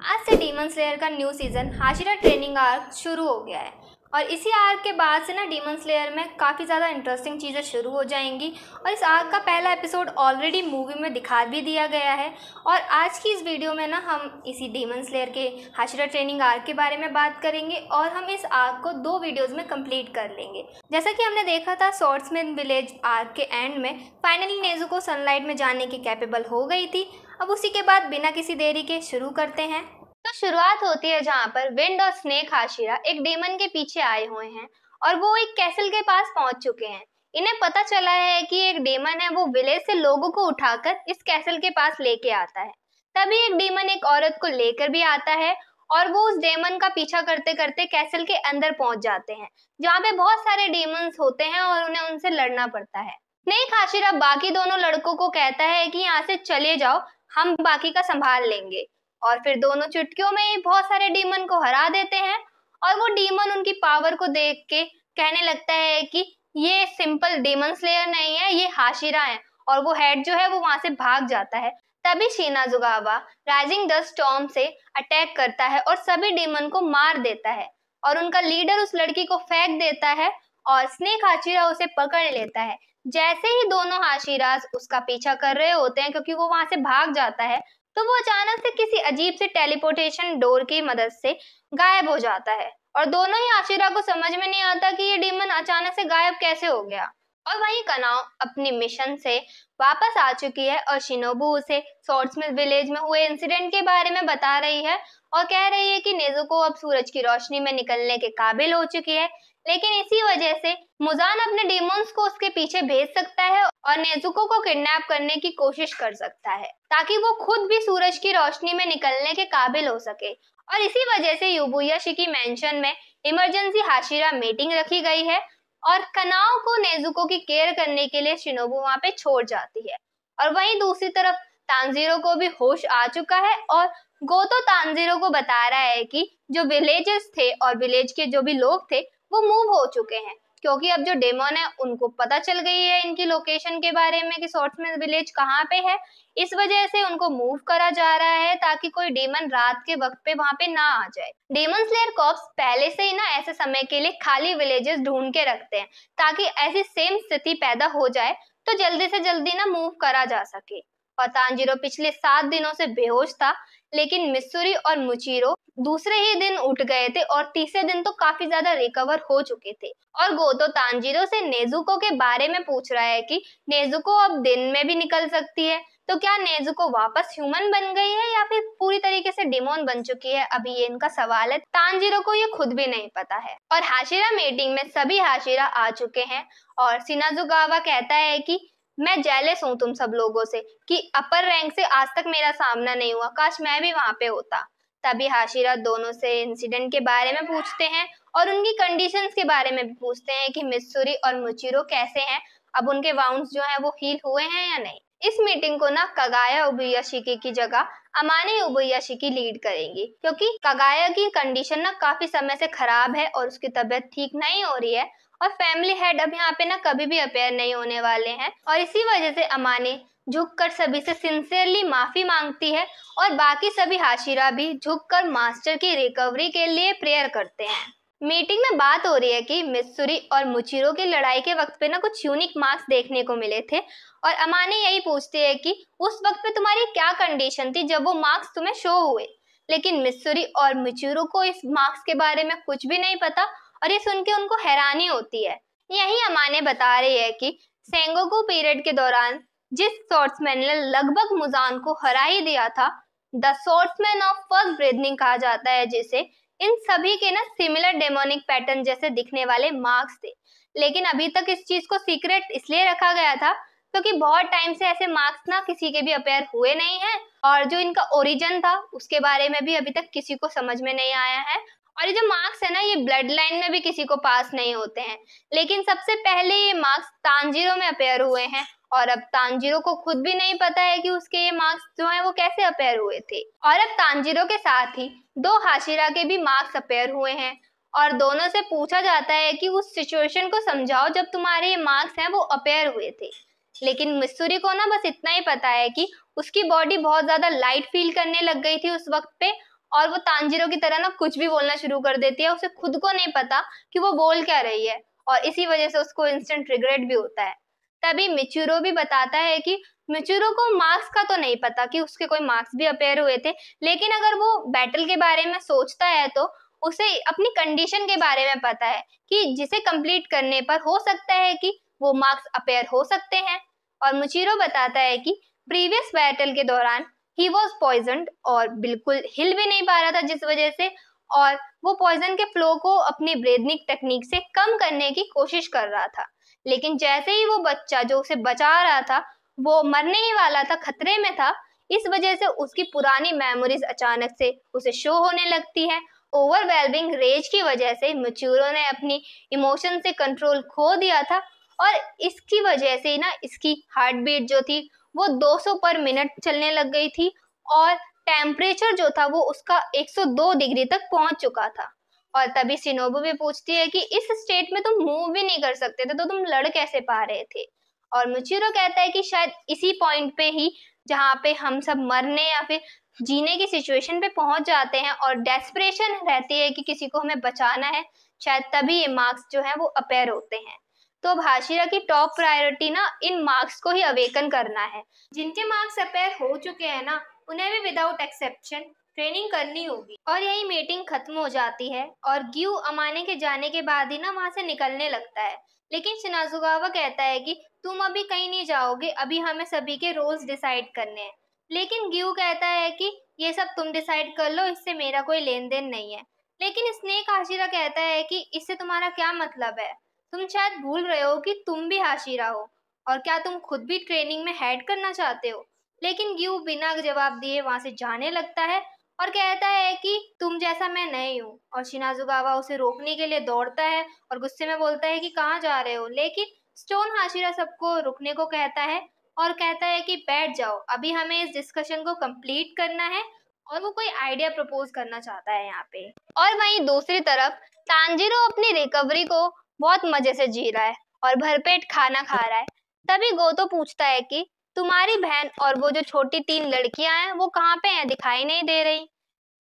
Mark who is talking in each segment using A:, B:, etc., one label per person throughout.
A: आज से demon slayer का new season Hashira training arc शुरू हो गया है और इसी आर्क के बाद से ना डीमन स्लेयर में काफ़ी ज़्यादा इंटरेस्टिंग चीज़ें शुरू हो जाएंगी। और इस आर्क का पहला एपिसोड ऑलरेडी मूवी में दिखा भी दिया गया है। और आज की इस वीडियो में ना हम इसी डीमन स्लेयर के हाशिरा ट्रेनिंग आर्क के बारे में बात करेंगे और हम इस आर्क को 2 वीडियोज़ में कंप्लीट कर लेंगे। जैसा कि हमने देखा था स्वॉर्ड्समैन विलेज आर्क के एंड में फाइनली नेज़ुको सनलाइट में जाने के कैपेबल हो गई थी। अब उसी के बाद बिना किसी देरी के शुरू करते हैं। तो शुरुआत होती है जहाँ पर विंड और स्नेक हाशिरा एक डेमन के पीछे आए हुए हैं और वो एक कैसल के पास पहुंच चुके हैं। इन्हें पता चला है कि एक डेमन है वो विलेज से लोगों को उठाकर इस कैसल के पास लेके आता है। तभी एक डेमन एक औरत को लेकर भी आता है और वो उस डेमन का पीछा करते करते कैसल के अंदर पहुंच जाते हैं, जहाँ पे बहुत सारे डेमन्स होते हैं और उन्हें उनसे लड़ना पड़ता है। स्नेक हाशिरा बाकी दोनों लड़कों को कहता है कि यहाँ से चले जाओ, हम बाकी का संभाल लेंगे। और फिर दोनों चुटकियों में ही बहुत सारे डीमन को हरा देते हैं और वो डीमन उनकी पावर को देख के कहने लगता है कि ये सिंपल डीमन स्लेयर नहीं है, ये हाशिरा है। और वो हेड जो है वो वहां से भाग जाता है। तभी शिनाजुगावा राइजिंग द स्टॉर्म से अटैक करता है और सभी डीमन को मार देता है और उनका लीडर उस लड़की को फेंक देता है और स्नेक हाशिरा उसे पकड़ लेता है। जैसे ही दोनों हाशिरास उसका पीछा कर रहे होते हैं, क्योंकि वो वहां से भाग जाता है, तो वो अचानक से किसी अजीब से टेलीपोर्टेशन डोर की मदद से गायब हो जाता है और दोनों ही हाशिरा को समझ में नहीं आता कि ये डीमन अचानक से गायब कैसे हो गया। और वहीं कनाओ अपनी मिशन से वापस आ चुकी है और शिनोबू उसे स्वॉर्ड्समैन विलेज में हुए इंसिडेंट के बारे में बता रही है और कह रही है कि नेज़ुको अब सूरज की रोशनी में निकलने के काबिल हो चुकी है, लेकिन इसी वजह से मुजान अपने डेमोन्स को उसके पीछे भेज सकता है और नेज़ुको को किडनैप करने की कोशिश कर सकता है ताकि वो खुद भी सूरज की रोशनी में निकलने के काबिल हो सके। और इसी वजह से युबुयाशिकी मेंशन में इमरजेंसी हाशिरा मीटिंग रखी गई है और कनाओ को नेज़ुको की केयर करने के लिए शिनोबू वहां पे छोड़ जाती है। और वहीं दूसरी तरफ तांजीरो को भी होश आ चुका है और गोतो तांजीरो को बता रहा है कि जो विलेजेस थे और विलेज के जो भी लोग थे वो मूव हो चुके हैं, क्योंकि अब जो डेमन है उनको पता चल गई है इनकी लोकेशन के बारे में कि स्वॉर्ड्समैन विलेज कहाँ पे है। इस वजह से उनको मूव करा जा रहा है ताकि कोई डेमन रात के वक्त पे वहां पे ना आ जाए। डेमन स्लेयर कॉर्प्स पहले से ही ना ऐसे समय के लिए खाली विलेजेस ढूंढ के रखते हैं ताकि ऐसी सेम स्थिति पैदा हो जाए तो जल्दी से जल्दी ना मूव करा जा सके। और तांजीरो पिछले 7 दिनों से बेहोश था, लेकिन मित्सुरी और मुचीरो दूसरे ही दिन उठ गए थे और तीसरे दिन तो काफी ज्यादा रिकवर हो चुके थे। और गोतो तांजीरो से नेज़ुको के बारे में पूछ रहा है कि नेज़ुको अब दिन में भी निकल सकती है, तो क्या नेज़ुको वापस ह्यूमन बन गई है या फिर पूरी तरीके से डेमोन बन चुकी है। अभी ये इनका सवाल है, तांजीरो को ये खुद भी नहीं पता है। और हाशिरा मीटिंग में सभी हाशिरा आ चुके हैं और शिनाजुगावा कहता है कि मैं जेलस हूँ तुम सब लोगों से कि अपर रैंक से आज तक मेरा सामना नहीं हुआ, काश मैं भी वहां पे होता। तभी हाशिरा दोनों से इंसिडेंट के बारे में पूछते हैं और उनकी कंडीशंस के बारे में भी पूछते हैं कि मित्सुरी और मुचीरो कैसे हैं, अब उनके वाउंड्स जो हैं वो हील हुए हैं या नहीं। इस मीटिंग को ना कगाया उबुयाशिकी की जगह अमाने उबुयाशिकी लीड करेंगी, क्योंकि कगाया की कंडीशन ना काफी समय से खराब है और उसकी तबीयत ठीक नहीं हो रही है और फैमिली हेड अब यहाँ पे ना कभी भी अपेयर नहीं होने वाले हैं। और इसी वजह से अमाने झुककर सभी से सिंसियरली माफी मांगती है और बाकी सभी हाशिरा भी झुककर मास्टर की रिकवरी के लिए प्रेयर करते हैं। मीटिंग में बात हो रही है कि मित्सुरी और मुचीरो की लड़ाई के वक्त पे ना कुछ यूनिक मार्क्स देखने को मिले थे और अमाने यही पूछती है कि उस वक्त पे तुम्हारी क्या कंडीशन थी जब वो मार्क्स तुम्हें शो हुए। लेकिन मित्सुरी और मुचीरो को इस मार्क्स के बारे में कुछ भी नहीं पता और ये सुन के उनको हैरानी होती है। यही अमाने बता रही है कि सेंगोकू पीरियड के दौरान जिस स्वॉर्ड्समैन ने लगभग मुजान को हरा ही दिया था, द स्वॉर्ड्समैन ऑफ फर्स्ट ब्रेदनिंग कहा जाता है जिसे, इन सभी के ना सिमिलर डेमोनिक पैटर्न जैसे दिखने वाले मार्क्स थे। लेकिन अभी तक इस चीज को सीक्रेट इसलिए रखा गया था क्योंकि बहुत टाइम से ऐसे मार्क्स ना किसी के भी अपेयर हुए नहीं हैं और जो इनका ओरिजिन था उसके बारे में भी अभी तक किसी को समझ में नहीं आया है। और ये जो मार्क्स है ना ये ब्लड लाइन में भी किसी को पास नहीं होते हैं, लेकिन सबसे पहले ये मार्क्स तांजीरो में अपेयर हुए हैं और अब तांजीरो को खुद भी नहीं पता है कि उसके ये मार्क्स जो है वो कैसे अपेयर हुए थे। और अब तांजीरो के साथ ही 2 हाशिरा के भी मार्क्स अपेयर हुए हैं और दोनों से पूछा जाता है कि उस सिचुएशन को समझाओ जब तुम्हारे ये मार्क्स हैं वो अपेयर हुए थे। लेकिन मित्सुरी को ना बस इतना ही पता है कि उसकी बॉडी बहुत ज्यादा लाइट फील करने लग गई थी उस वक्त पे और वो तांजीरो की तरह ना कुछ भी बोलना शुरू कर देती है। उसे खुद को नहीं पता कि वो बोल क्या रही है और इसी वजह से उसको इंस्टेंट रिग्रेट भी होता है। तभी मिचूरो भी बताता है कि मिचूरो को मार्क्स का तो नहीं पता कि उसके कोई मार्क्स भी अपेयर हुए थे, लेकिन अगर वो बैटल के बारे में सोचता है तो उसे अपनी कंडीशन के बारे में पता है कि जिसे कंप्लीट करने पर हो सकता है कि वो मार्क्स अपेयर हो सकते हैं। और मिचूरो बताता है कि प्रीवियस बैटल के दौरान ही वॉज पॉइजन्ड और बिल्कुल हिल भी नहीं पा रहा था जिस वजह से, और वो पॉइजन के फ्लो को अपनी ब्रीदिंग टेक्निक से कम करने की कोशिश कर रहा था। लेकिन जैसे ही वो बच्चा जो उसे बचा रहा था वो मरने ही वाला था, खतरे में था, इस वजह से उसकी पुरानी मेमोरीज अचानक से उसे शो होने लगती है। ओवरवेलमिंग रेज की वजह से मिचूरो ने अपनी इमोशन से कंट्रोल खो दिया था और इसकी वजह से ना इसकी हार्ट बीट जो थी वो 200 पर मिनट चलने लग गई थी और टेम्परेचर जो था वो उसका 102 डिग्री तक पहुंच चुका था। और तभी शिनोबू भी पूछती है कि इस स्टेट में तुम मूव भी नहीं कर सकते थे तो तुम लड़ कैसे पा रहे थे। और मिचूरो कहता है कि शायद इसी पॉइंट पे ही जहाँ पे हम सब मरने या फिर जीने की सिचुएशन पे पहुंच जाते हैं और डेस्परेशन रहती है कि किसी को हमें बचाना है, शायद तभी ये मार्क्स जो है वो अपेयर होते हैं। तो अब हाशिरा की टॉप प्रायोरिटी ना इन मार्क्स को ही अवेकन करना है। जिनके मार्क्स अपेयर हो चुके हैं ना उन्हें भी विदाउट एक्सेप्शन ट्रेनिंग करनी होगी। और यही मीटिंग खत्म हो जाती है और ग्यू अमाने के जाने के बाद ही ना वहां से निकलने लगता है। लेकिन शिनाजुगावा कहता है कि तुम अभी कहीं नहीं जाओगे, अभी हमें सभी के रोल्स डिसाइड करने हैं। लेकिन ग्यू कहता है कि ये सब तुम डिसाइड कर लो, इससे मेरा कोई लेन देन नहीं है। लेकिन स्नेक हाशिरा कहता है कि इससे तुम्हारा क्या मतलब है, तुम शायद भूल रहे हो कि तुम भी हाशिरा हो और क्या तुम खुद भी ट्रेनिंग में हेड करना चाहते हो। लेकिन ग्यू बिना जवाब दिए वहां से जाने लगता है और कहता है कि तुम जैसा मैं नहीं हूँ। और शिनाजुगावा उसे रोकने के लिए दौड़ता है और गुस्से में बोलता है कि कहाँ जा रहे हो। लेकिन स्टोन हाशिरा सबको रुकने को कहता है और कहता है कि बैठ जाओ, अभी हमें इस डिस्कशन को कंप्लीट करना है। और वो कोई आइडिया प्रपोज करना चाहता है यहाँ पे। और वहीं दूसरी तरफ तांजीरो अपनी रिकवरी को बहुत मजे से जी रहा है और भरपेट खाना खा रहा है। तभी गोतो पूछता है कि तुम्हारी बहन और वो जो छोटी 3 लड़कियां हैं वो कहाँ पे हैं, दिखाई नहीं दे रही।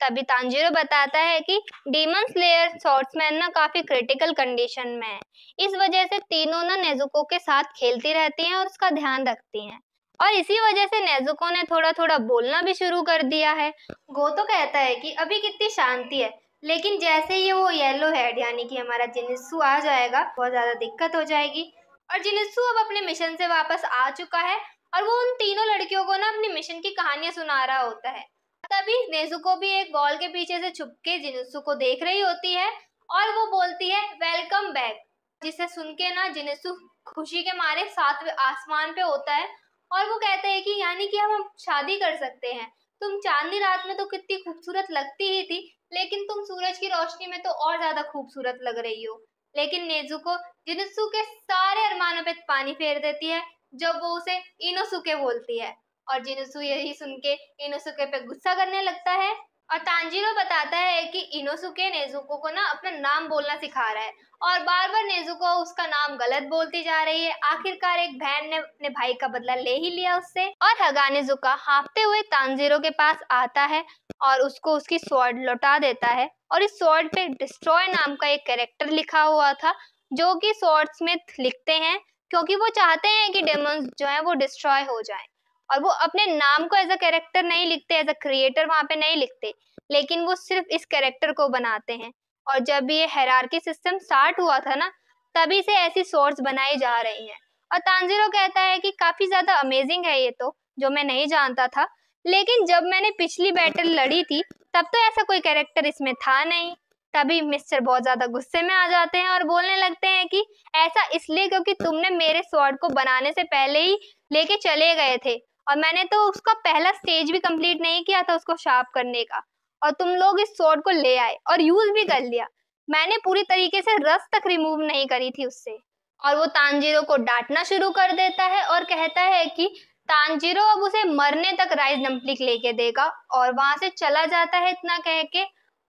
A: तभी तांजीरो बताता है कि डीमन स्लेयर सॉर्ड्समैन ना काफी क्रिटिकल कंडीशन में है, इस वजह से तीनों ना नेजुको के साथ खेलती रहती हैं और उसका ध्यान रखती हैं। और इसी वजह से नेजुको ने थोड़ा थोड़ा बोलना भी शुरू कर दिया है। गोतो कहता है कि अभी कितनी शांति है, लेकिन जैसे ही वो येलो हेड यानी कि हमारा जिनित्सु आ जाएगा बहुत ज्यादा दिक्कत हो जाएगी। और जिनित्सु अब अपने मिशन से वापस आ चुका है और वो उन तीनों लड़कियों को ना अपनी मिशन की कहानियां सुना रहा होता है। तभी नेजुको भी एक वॉल के पीछे से छुप के जिनित्सु को देख रही होती है और वो बोलती है वेलकम बैक, जिसे सुन के ना जिनित्सु खुशी के मारे 7वें आसमान पे होता है और वो कहता है कि यानी कि हम शादी कर सकते हैं। तुम चांदनी रात में तो कितनी खूबसूरत लगती ही थी, लेकिन तुम सूरज की रोशनी में तो और ज्यादा खूबसूरत लग रही हो। लेकिन नेजुको जिनित्सु के सारे अरमानों पे पानी फेर देती है जब वो उसे इनोसुके बोलती है। और जिनित्सु यही सुन के इनोसुके पे गुस्सा करने लगता है। और तांजीरो बताता है कि इनोसुके नेजुको को ना अपना नाम बोलना सिखा रहा है और बार बार नेजुको उसका नाम गलत बोलती जा रही है। आखिरकार एक बहन ने अपने भाई का बदला ले ही लिया उससे। और हगानेजुका हाँफते हुए तांजीरो के पास आता है और उसको उसकी स्वॉर्ड लौटा देता है। और इस स्वॉर्ड पे डिस्ट्रॉय नाम का एक कैरेक्टर लिखा हुआ था जो कि स्वॉर्ड स्मिथ लिखते हैं क्योंकि वो चाहते हैं कि डेमंस जो है वो डिस्ट्रॉय हो जाए। और वो अपने नाम को एज अ कैरेक्टर नहीं लिखते, एज अ क्रिएटर वहां पे नहीं लिखते, लेकिन वो सिर्फ इस कैरेक्टर को बनाते हैं। और जब ये हायरार्की सिस्टम स्टार्ट हुआ था ना तभी से ऐसी सोर्स बनाई जा रही हैं। और तांजीरो कहता है कि काफी ज्यादा अमेजिंग है ये तो, जो मैं नहीं जानता था, लेकिन जब मैंने पिछली बैटल लड़ी थी तब तो ऐसा कोई कैरेक्टर इसमें था नहीं। तभी मिस्टर बहुत ज्यादा गुस्से में आ जाते हैं और बोलने लगते हैं कि ऐसा इसलिए क्योंकि तुमने मेरे स्वॉर्ड को बनाने से पहले ही लेके चले गए थे और मैंने तो उसका पहला स्टेज भी कंप्लीट नहीं किया था उसको शार्प करने का, और तुम लोग इस स्वॉर्ड को ले आए और यूज भी कर लिया। मैंने पूरी तरीके से रस तक रिमूव नहीं करी थी उससे। और वो तांजीरो को डांटना शुरू कर देता है और कहता है कि तांजीरो अब उसे मरने तक राइस डम्पलिंग लेके देगा और वहां से चला जाता है इतना कह के।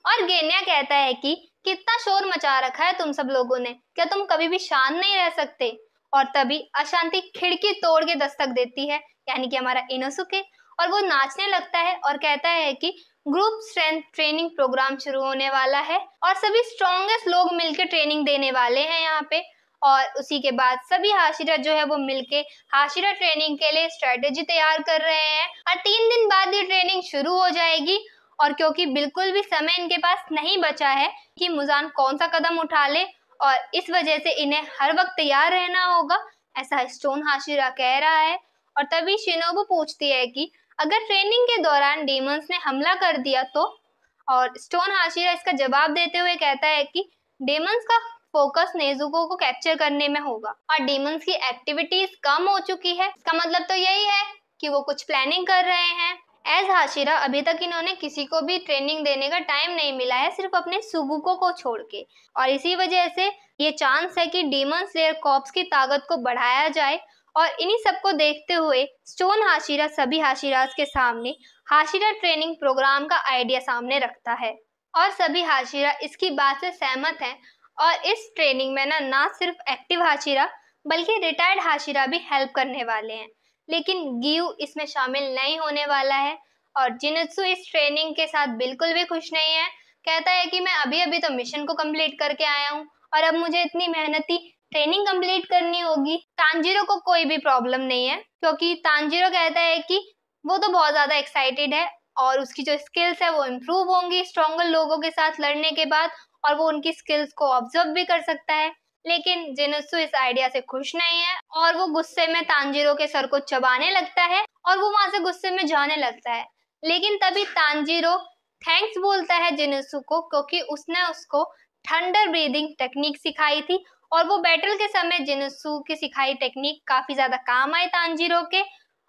A: और गेन्या कहता है कि कितना शोर मचा रखा है तुम सब लोगों ने, क्या तुम कभी भी शांत नहीं रह सकते। और तभी अशांति खिड़की तोड़ के दस्तक देती है यानी कि हमारा इनोसुके, और वो नाचने लगता है और कहता है कि ग्रुप स्ट्रेंथ ट्रेनिंग प्रोग्राम शुरू होने वाला है और सभी स्ट्रॉन्गेस्ट लोग मिलकर ट्रेनिंग देने वाले हैं यहाँ पे। और उसी के बाद सभी हाशिरा जो है वो मिलके हाशिरा ट्रेनिंग के लिए स्ट्रेटेजी तैयार कर रहे हैं और 3 दिन बाद ये ट्रेनिंग शुरू हो जाएगी। और क्योंकि बिल्कुल भी समय इनके पास नहीं बचा है कि मुजान कौन सा कदम उठा ले, और इस वजह से इन्हें हर वक्त तैयार रहना होगा, ऐसा स्टोन हाशिरा कह रहा है। और तभी शिनोबु पूछती है कि अगर ट्रेनिंग के दौरान डीमंस ने हमला कर दिया तो, और स्टोन हाशिरा इसका जवाब देते हुए कहता है कि डीमंस का फोकस नेजुको को कैप्चर करने में होगा और डीमंस की एक्टिविटीज कम हो चुकी है। इसका मतलब तो यही है कि वो कुछ प्लानिंग कर रहे हैं। एज हाशिरा अभी तक इन्होंने किसी को भी ट्रेनिंग देने का टाइम नहीं मिला है, सिर्फ अपने सुगुको को छोड़ के, और इसी वजह से ये चांस है कि डीमन स्लेयर कॉर्प्स की ताकत को बढ़ाया जाए। और इन्हीं सबको देखते हुए स्टोन हाशिरा सभी हाशिरास के सामने हाशिरा ट्रेनिंग प्रोग्राम का आइडिया सामने रखता है और सभी हाशिरा इसकी बात से सहमत हैं। और इस ट्रेनिंग में ना सिर्फ एक्टिव हाशिरा बल्कि रिटायर्ड हाशिरा भी हेल्प करने वाले हैं, लेकिन गियू इसमें शामिल नहीं होने वाला है। और जिनुत्सु इस ट्रेनिंग के साथ बिल्कुल भी खुश नहीं है, कहता है कि मैं अभी अभी तो मिशन को कंप्लीट करके आया हूँ और अब मुझे इतनी मेहनती ट्रेनिंग कंप्लीट करनी होगी। तांजीरो को कोई भी प्रॉब्लम नहीं है, क्योंकि तांजीरो कहता है कि वो तो बहुत ज्यादा एक्साइटेड है और उसकी जो स्किल्स है वो इम्प्रूव होंगी स्ट्रॉन्गर लोगों के साथ लड़ने के बाद, और वो उनकी स्किल्स को ऑब्जर्व भी कर सकता है। लेकिन जिनुत्सु इस आइडिया से खुश नहीं है और वो गुस्से में तांजीरो के सर को चबाने लगता है और वो वहां से गुस्से में जाने लगता है। लेकिन तभी तांजीरो थैंक्स बोलता है जिनुत्सु को, क्योंकि उसने उसको थंडर ब्रीदिंग टेक्निक सिखाई थी और वो बैटल के समय जिनुत्सु की सिखाई टेक्निक काफी ज्यादा काम आई तांजीरो के।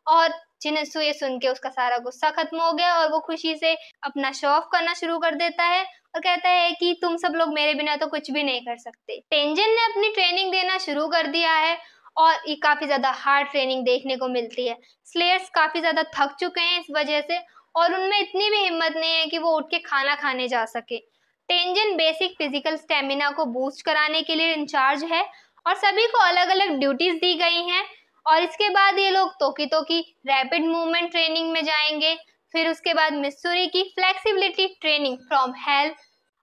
A: और जिनुत्सु ये सुन के उसका सारा गुस्सा खत्म हो गया और वो खुशी से अपना शो ऑफ करना शुरू कर देता है और कहता है कि तुम सब लोग मेरे बिना तो कुछ भी नहीं कर सकते। टेंजन ने अपनी ट्रेनिंग देना शुरू कर दिया है और ये काफी ज्यादा हार्ड ट्रेनिंग देखने को मिलती है। स्लेयर्स काफी ज्यादा थक चुके हैं इस वजह से और उनमें इतनी भी हिम्मत नहीं है कि वो उठ के खाना खाने जा सके। टेंजन बेसिक फिजिकल स्टेमिना को बूस्ट कराने के लिए इंचार्ज है और सभी को अलग अलग ड्यूटीज दी गई हैं। और इसके बाद ये लोग तोकी तोकी रैपिड मूवमेंट ट्रेनिंग में जाएंगे, फिर उसके बाद मिस्सूरी की फ्लेक्सिबिलिटी ट्रेनिंग फ्रॉम हेल,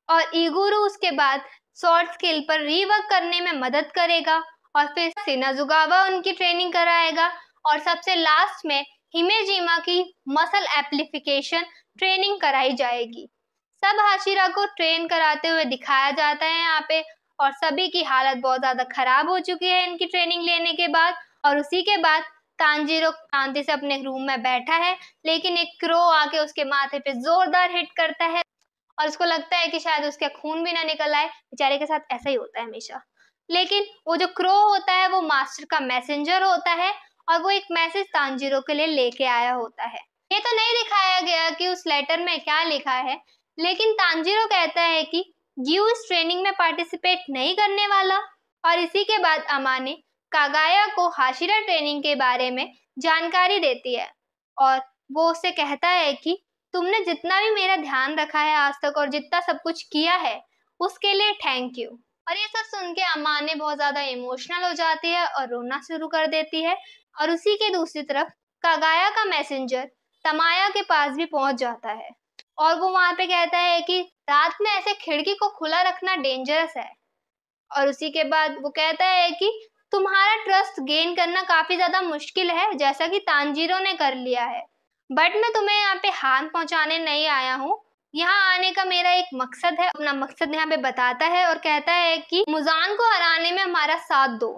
A: और इगुरु उसके बाद शॉर्ट स्किल पर रीवर्क करने में मदद करेगा, और फिर सिनाजुगावा उनकी ट्रेनिंग कराएगा, और सबसे लास्ट में हिमेजिमा की मसल एप्लीफिकेशन ट्रेनिंग कराई जाएगी। सब हाशिरा को ट्रेन कराते हुए दिखाया जाता है यहाँ पे, और सभी की हालत बहुत ज्यादा खराब हो चुकी है इनकी ट्रेनिंग लेने के बाद। और उसी के बाद तांजीरो शांति से अपने रूम में बैठा है, लेकिन एक क्रो आके उसके माथे पे जोरदार हिट करता है और उसको लगता है कि शायद उसका खून भी ना निकल आए। बेचारे के साथ ऐसा ही होता है हमेशा। लेकिन वो जो क्रो होता है वो मास्टर का मैसेंजर होता है और वो एक मैसेज तांजीरो के लिए लेके आया होता है। ये तो नहीं दिखाया गया कि उस लेटर में क्या लिखा है, लेकिन तांजीरो कहता है कि गियू इस ट्रेनिंग में पार्टिसिपेट नहीं करने वाला। और इसी के बाद अमाने कागाया को हाशिरा ट्रेनिंग के बारे में जानकारी देती है और वो उससे कहता है कि तुमने जितना भी मेरा ध्यान रखा है आज तक और जितना सब कुछ किया है उसके लिए थैंक यू। और ये सब सुन के अमाने बहुत ज्यादा इमोशनल हो जाती है और रोना शुरू कर देती है। और उसी के दूसरी तरफ कागाया का मैसेंजर तमाया के पास भी पहुंच जाता है और वो वहां पे कहता है कि रात में ऐसे खिड़की को खुला रखना डेंजरस है। और उसी के बाद वो कहता है कि तुम्हारा ट्रस्ट गेन करना काफी ज्यादा मुश्किल है, जैसा कि तांजीरो ने कर लिया है, बट मैं तुम्हें यहाँ पे हार्म पहुंचाने नहीं आया हूँ। यहाँ आने का मेरा एक मकसद है। अपना मकसद यहाँ पे बताता है और कहता है कि मुजान को हराने में हमारा साथ दो।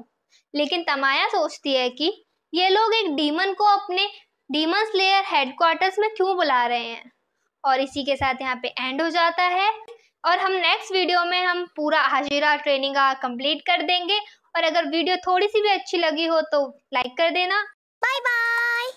A: लेकिन तमाया सोचती है कि ये लोग एक डीमन को अपने डीमन स्लेयर हेडक्वार्टर्स में क्यों बुला रहे हैं। और इसी के साथ यहाँ पे एंड हो जाता है और हम नेक्स्ट वीडियो में हम पूरा हाशिरा ट्रेनिंग का कंप्लीट कर देंगे। और अगर वीडियो थोड़ी सी भी अच्छी लगी हो तो लाइक कर देना। Bye bye.